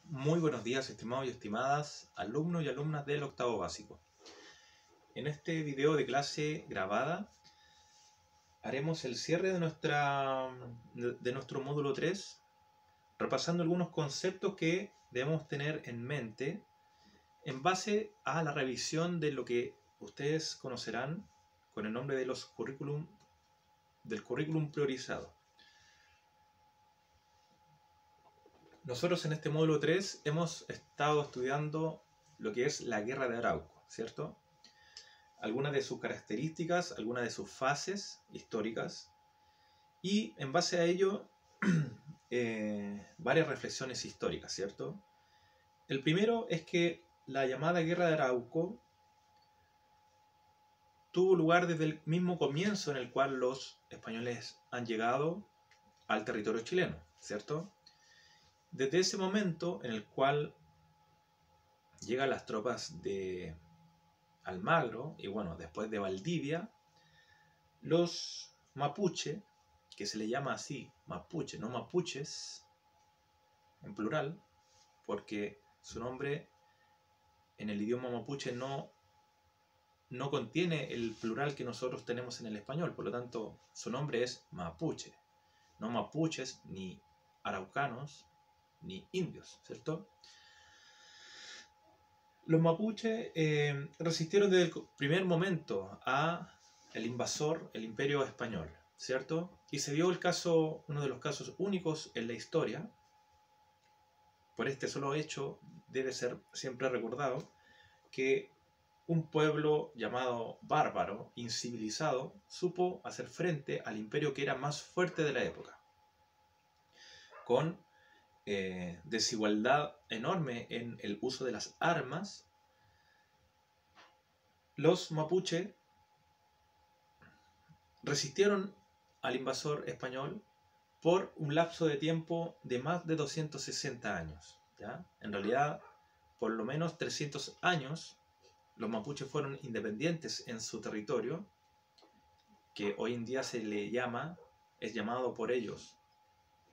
Muy buenos días, estimados y estimadas alumnos y alumnas del octavo básico. En este video de clase grabada haremos el cierre de nuestro módulo 3, repasando algunos conceptos que debemos tener en mente en base a la revisión de lo que ustedes conocerán con el nombre de del currículum priorizado. Nosotros en este módulo 3 hemos estado estudiando lo que es la Guerra de Arauco, ¿cierto? Algunas de sus características, algunas de sus fases históricas, y en base a ello varias reflexiones históricas, ¿cierto? El primero es que la llamada Guerra de Arauco tuvo lugar desde el mismo comienzo en el cual los españoles han llegado al territorio chileno, ¿cierto? Desde ese momento en el cual llegan las tropas de Almagro y bueno, después de Valdivia, los mapuche, que se le llama así mapuche, no mapuches, en plural, porque su nombre en el idioma mapuche no contiene el plural que nosotros tenemos en el español, por lo tanto su nombre es mapuche, no mapuches, ni araucanos, ni indios, ¿cierto? Los mapuches resistieron desde el primer momento a el invasor, el imperio español, ¿cierto? Y se dio uno de los casos únicos en la historia. Por este solo hecho debe ser siempre recordado que un pueblo llamado bárbaro, incivilizado, supo hacer frente al imperio que era más fuerte de la época, con desigualdad enorme en el uso de las armas. Los mapuche resistieron al invasor español por un lapso de tiempo de más de 260 años. ¿Ya? En realidad, por lo menos 300 años, los mapuches fueron independientes en su territorio, que hoy en día es llamado por ellos,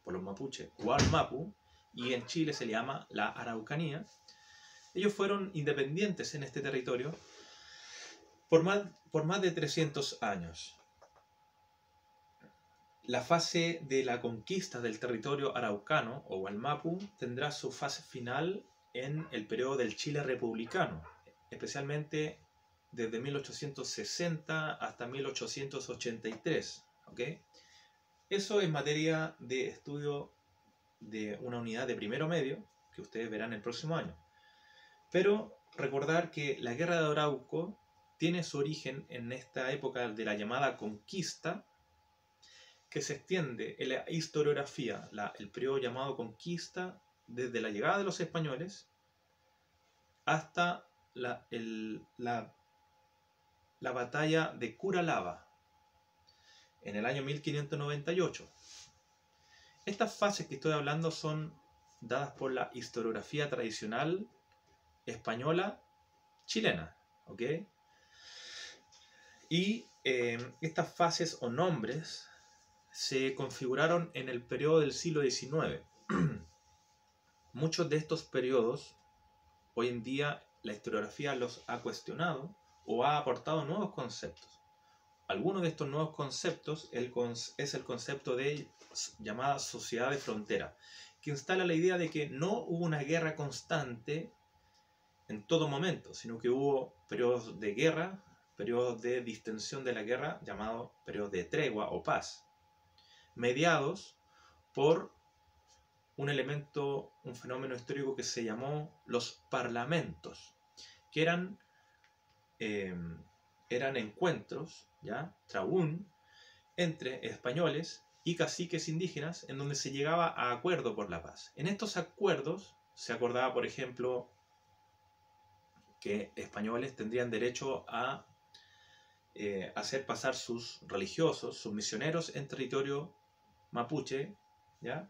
por los mapuches, Gualmapu, y en Chile se le llama la Araucanía. Ellos fueron independientes en este territorio por más de 300 años. La fase de la conquista del territorio araucano o Gualmapu tendrá su fase final en el periodo del Chile republicano, especialmente desde 1860 hasta 1883. ¿Okay? Eso en materia de estudio de una unidad de primero medio, que ustedes verán el próximo año. Pero recordar que la Guerra de Arauco tiene su origen en esta época de la llamada conquista, que se extiende en la historiografía, el periodo llamado conquista, desde la llegada de los españoles hasta la batalla de Curalaba en el año 1598. Estas fases que estoy hablando son dadas por la historiografía tradicional española chilena, ¿ok? Y estas fases o nombres se configuraron en el periodo del siglo XIX. Muchos de estos periodos, hoy en día la historiografía los ha cuestionado o ha aportado nuevos conceptos. Algunos de estos nuevos conceptos es el concepto de llamada sociedad de frontera, que instala la idea de que no hubo una guerra constante en todo momento, sino que hubo periodos de guerra, periodos de distensión de la guerra, llamados periodos de tregua o paz, mediados por un fenómeno histórico que se llamó los parlamentos, que eran encuentros, ¿ya? Traún, entre españoles y caciques indígenas, en donde se llegaba a acuerdo por la paz. En estos acuerdos se acordaba, por ejemplo, que españoles tendrían derecho a hacer pasar sus religiosos, sus misioneros en territorio mapuche, ¿ya?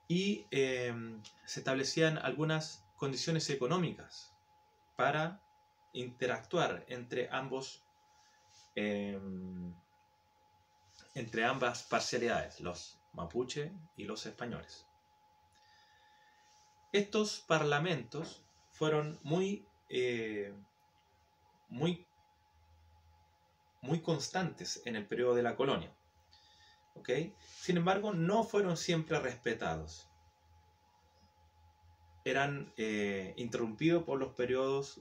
Y se establecían algunas condiciones económicas para interactuar entre ambas parcialidades, los mapuche y los españoles. Estos parlamentos fueron muy constantes en el periodo de la colonia. ¿Ok? Sin embargo, no fueron siempre respetados. Eran interrumpidos por los periodos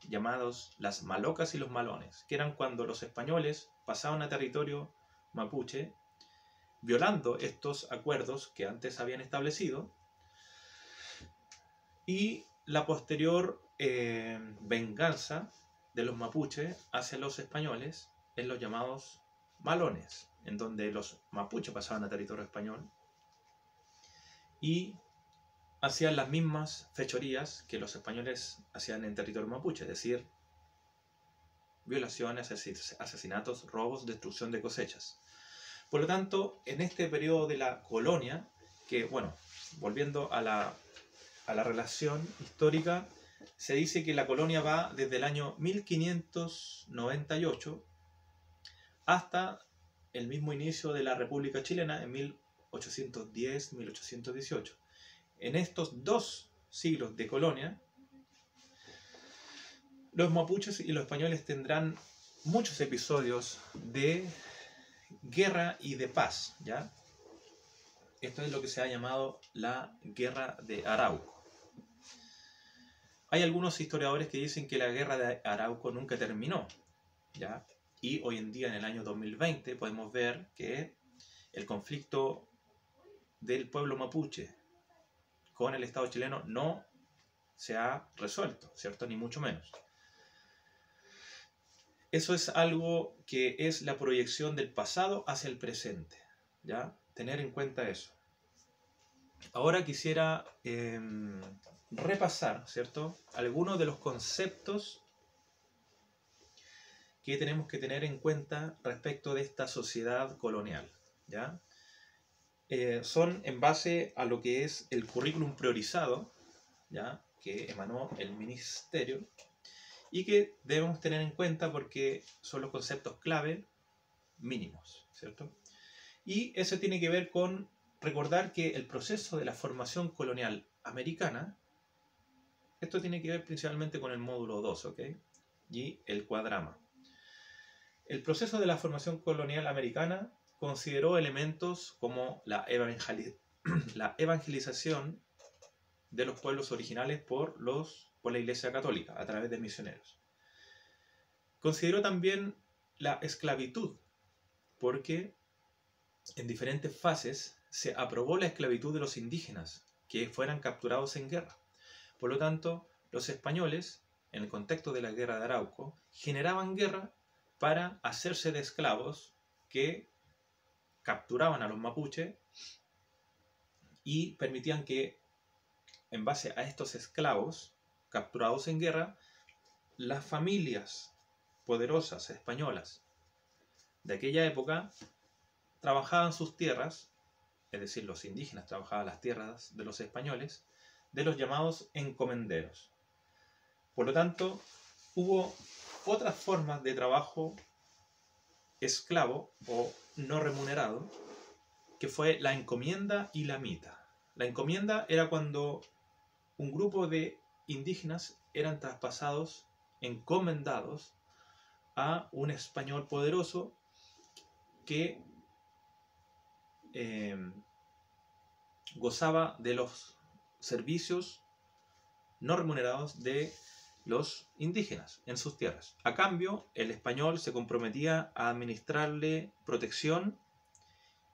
llamados las malocas y los malones, que eran cuando los españoles pasaban a territorio mapuche, violando estos acuerdos que antes habían establecido, y la posterior venganza de los mapuches hacia los españoles en los llamados malones, en donde los mapuches pasaban a territorio español y hacían las mismas fechorías que los españoles hacían en territorio mapuche, es decir, violaciones, asesinatos, robos, destrucción de cosechas. Por lo tanto, en este periodo de la colonia, que bueno, volviendo a la relación histórica, se dice que la colonia va desde el año 1598 hasta el mismo inicio de la República Chilena en 1810-1818. En estos 2 siglos de colonia, los mapuches y los españoles tendrán muchos episodios de guerra y de paz, ¿ya? Esto es lo que se ha llamado la Guerra de Arauco. Hay algunos historiadores que dicen que la Guerra de Arauco nunca terminó, ¿ya? Y hoy en día, en el año 2020, podemos ver que el conflicto del pueblo mapuche con el Estado chileno no se ha resuelto, ¿cierto? Ni mucho menos. Eso es algo que es la proyección del pasado hacia el presente, ¿ya? Tener en cuenta eso. Ahora quisiera repasar, ¿cierto?, algunos de los conceptos que tenemos que tener en cuenta respecto de esta sociedad colonial, ¿ya? Son en base a lo que es el currículum priorizado, ¿ya?, que emanó el ministerio y que debemos tener en cuenta porque son los conceptos clave mínimos, ¿cierto? Y eso tiene que ver con recordar que el proceso de la formación colonial americana, esto tiene que ver principalmente con el módulo 2, ¿ok? Y el cuadrama. El proceso de la formación colonial americana consideró elementos como la evangelización de los pueblos originales por la Iglesia Católica a través de misioneros. Consideró también la esclavitud, porque en diferentes fases se aprobó la esclavitud de los indígenas que fueran capturados en guerra. Por lo tanto, los españoles, en el contexto de la Guerra de Arauco, generaban guerra para hacerse de esclavos que capturaban a los mapuches y permitían que, en base a estos esclavos capturados en guerra, las familias poderosas españolas de aquella época trabajaban sus tierras, es decir, los indígenas trabajaban las tierras de los españoles, de los llamados encomenderos. Por lo tanto, hubo otras formas de trabajo esclavo o no remunerado, que fue la encomienda y la mita. La encomienda era cuando un grupo de indígenas eran traspasados, encomendados a un español poderoso que gozaba de los servicios no remunerados de los indígenas en sus tierras. A cambio, el español se comprometía a administrarle protección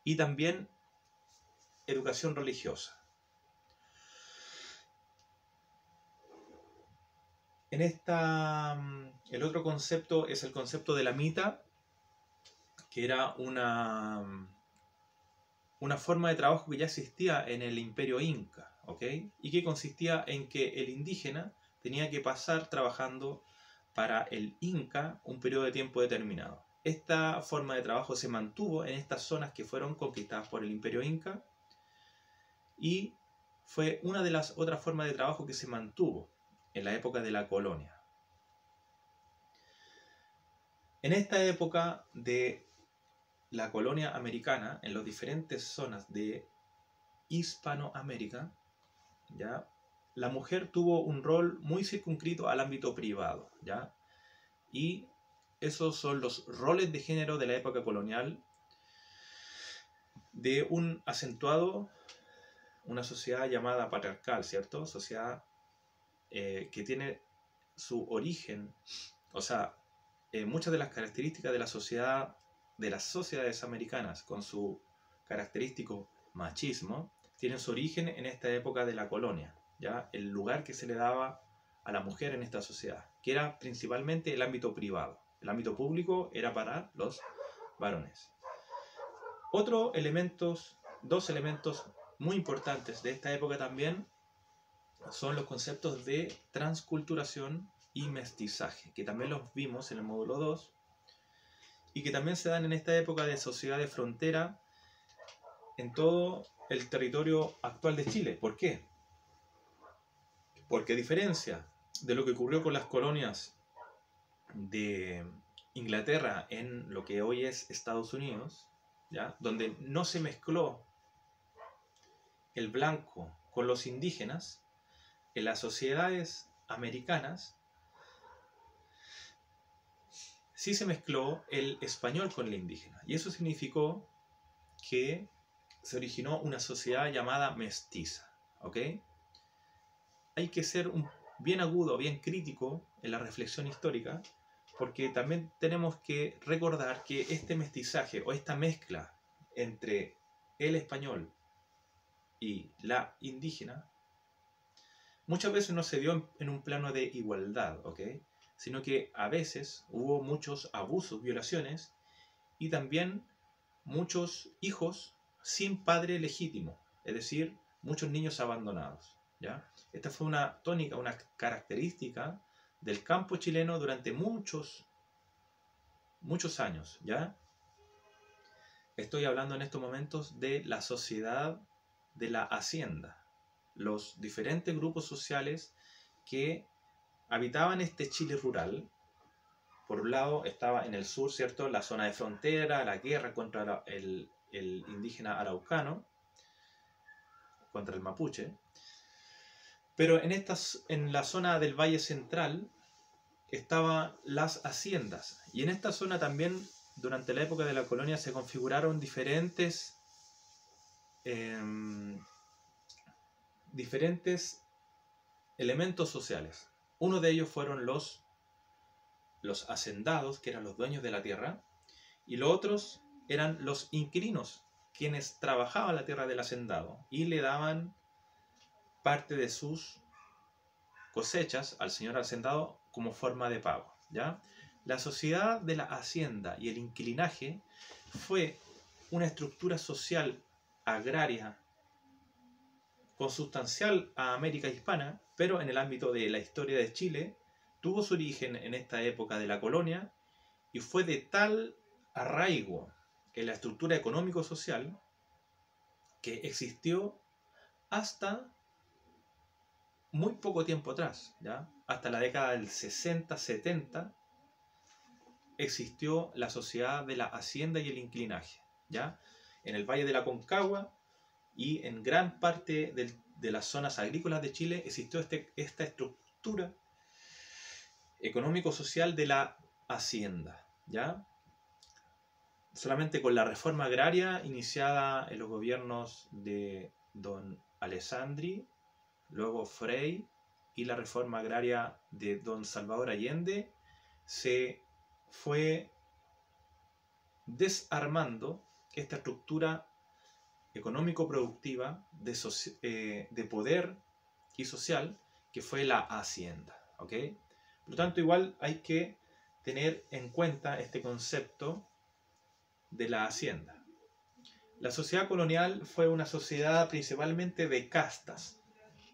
y también educación religiosa. El otro concepto es el concepto de la mita, que era una forma de trabajo que ya existía en el Imperio Inca, ¿ok? Y que consistía en que el indígena tenía que pasar trabajando para el Inca un periodo de tiempo determinado. Esta forma de trabajo se mantuvo en estas zonas que fueron conquistadas por el Imperio Inca y fue una de las otras formas de trabajo que se mantuvo en la época de la colonia. En esta época de la colonia americana, en las diferentes zonas de Hispanoamérica, ¿ya? La mujer tuvo un rol muy circunscrito al ámbito privado, ¿ya? Y esos son los roles de género de la época colonial, de un acentuado, una sociedad llamada patriarcal, ¿cierto? Sociedad que tiene su origen, o sea, muchas de las características de de las sociedades americanas, con su característico machismo, tienen su origen en esta época de la colonia, ¿ya? El lugar que se le daba a la mujer en esta sociedad, que era principalmente el ámbito privado. El ámbito público era para los varones. Dos elementos muy importantes de esta época también son los conceptos de transculturación y mestizaje, que también los vimos en el módulo 2 y que también se dan en esta época de sociedad de frontera en todo el territorio actual de Chile. ¿Por qué? Porque a diferencia de lo que ocurrió con las colonias de Inglaterra en lo que hoy es Estados Unidos, ¿ya? Donde no se mezcló el blanco con los indígenas, en las sociedades americanas sí se mezcló el español con el indígena. Y eso significó que se originó una sociedad llamada mestiza. ¿Ok? Hay que ser bien agudo, bien crítico en la reflexión histórica, porque también tenemos que recordar que este mestizaje o esta mezcla entre el español y la indígena muchas veces no se dio en un plano de igualdad, ¿ok? Sino que a veces hubo muchos abusos, violaciones y también muchos hijos sin padre legítimo, es decir, muchos niños abandonados, ¿ya? Esta fue una tónica, una característica del campo chileno durante muchos años, ¿ya? Estoy hablando en estos momentos de la sociedad de la hacienda, los diferentes grupos sociales que habitaban este Chile rural. Por un lado estaba en el sur, ¿cierto?, la zona de frontera, la guerra contra el indígena araucano, contra el mapuche. Pero en la zona del Valle Central estaban las haciendas. Y en esta zona también, durante la época de la colonia, se configuraron diferentes elementos sociales. Uno de ellos fueron los hacendados, que eran los dueños de la tierra, y los otros eran los inquilinos, quienes trabajaban la tierra del hacendado y le daban parte de sus cosechas al señor hacendado como forma de pago, ¿ya? La sociedad de la hacienda y el inquilinaje fue una estructura social agraria consustancial a América hispana, pero en el ámbito de la historia de Chile tuvo su origen en esta época de la colonia y fue de tal arraigo en la estructura económico-social que existió hasta muy poco tiempo atrás, ¿ya? Hasta la década del 60-70 existió la sociedad de la hacienda y el inquilinaje, ¿ya? En el Valle de la Aconcagua y en gran parte de las zonas agrícolas de Chile existió esta estructura económico-social de la hacienda, ¿ya? Solamente con la reforma agraria iniciada en los gobiernos de don Alessandri, luego Frei, y la reforma agraria de don Salvador Allende, se fue desarmando esta estructura económico-productiva de poder y social que fue la hacienda, ¿ok? Por lo tanto, igual hay que tener en cuenta este concepto de la hacienda. La sociedad colonial fue una sociedad principalmente de castas,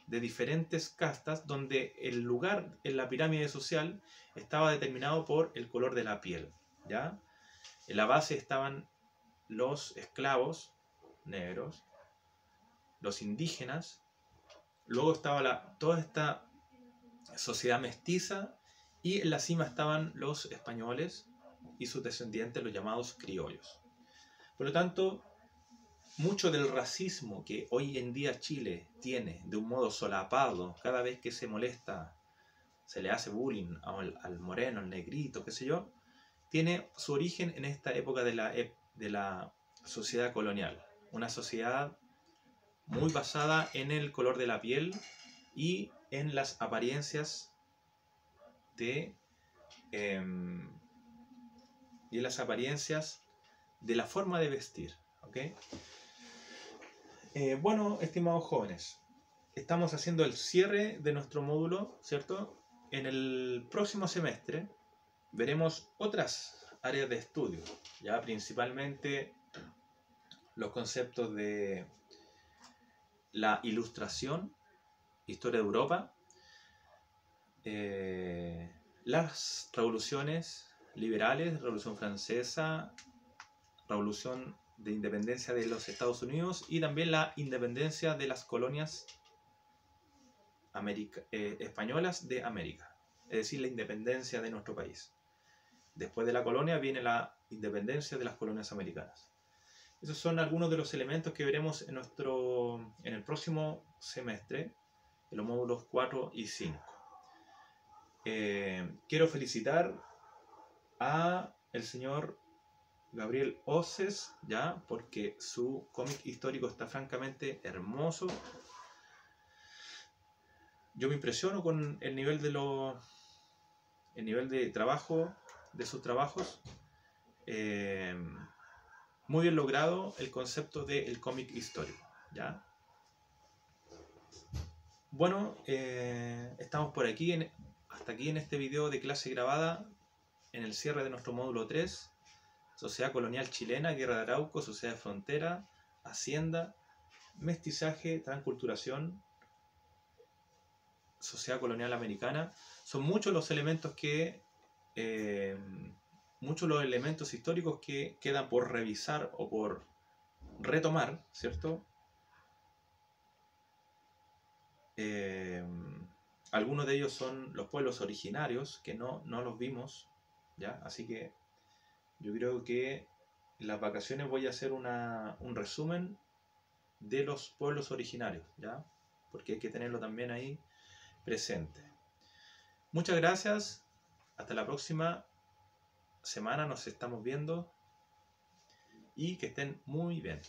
de diferentes castas, donde el lugar en la pirámide social estaba determinado por el color de la piel, ¿ya? En la base estaban los esclavos negros, los indígenas, luego estaba toda esta sociedad mestiza, y en la cima estaban los españoles y sus descendientes, los llamados criollos. Por lo tanto, mucho del racismo que hoy en día Chile tiene de un modo solapado, cada vez que se molesta, se le hace bullying al moreno, al negrito, qué sé yo, tiene su origen en esta época de la sociedad colonial. Una sociedad muy basada en el color de la piel y en las apariencias de la forma de vestir, ¿ok? Bueno, estimados jóvenes, estamos haciendo el cierre de nuestro módulo, ¿cierto? En el próximo semestre veremos otras áreas de estudio, ya principalmente los conceptos de la ilustración, historia de Europa, las revoluciones liberales, Revolución Francesa, Revolución de Independencia de los Estados Unidos y también la independencia de las colonias españolas de América, es decir, la independencia de nuestro país. Después de la colonia viene la independencia de las colonias americanas. Esos son algunos de los elementos que veremos en el próximo semestre, en los módulos 4 y 5. Quiero felicitar a el señor Gabriel Oces, ya, porque su cómic histórico está francamente hermoso. Yo me impresiono con el nivel de trabajo de sus trabajos. Muy bien logrado el concepto del cómic histórico, ¿ya? Bueno, estamos por aquí, hasta aquí en este video de clase grabada, en el cierre de nuestro módulo 3, Sociedad Colonial Chilena, Guerra de Arauco, Sociedad de Frontera, Hacienda, Mestizaje, Transculturación, Sociedad Colonial Americana. Son muchos los elementos históricos que quedan por revisar o por retomar, ¿cierto? Algunos de ellos son los pueblos originarios, que no los vimos, ¿ya? Así que yo creo que en las vacaciones voy a hacer un resumen de los pueblos originarios, ¿ya? Porque hay que tenerlo también ahí presente. Muchas gracias. Hasta la próxima semana nos estamos viendo y que estén muy bien.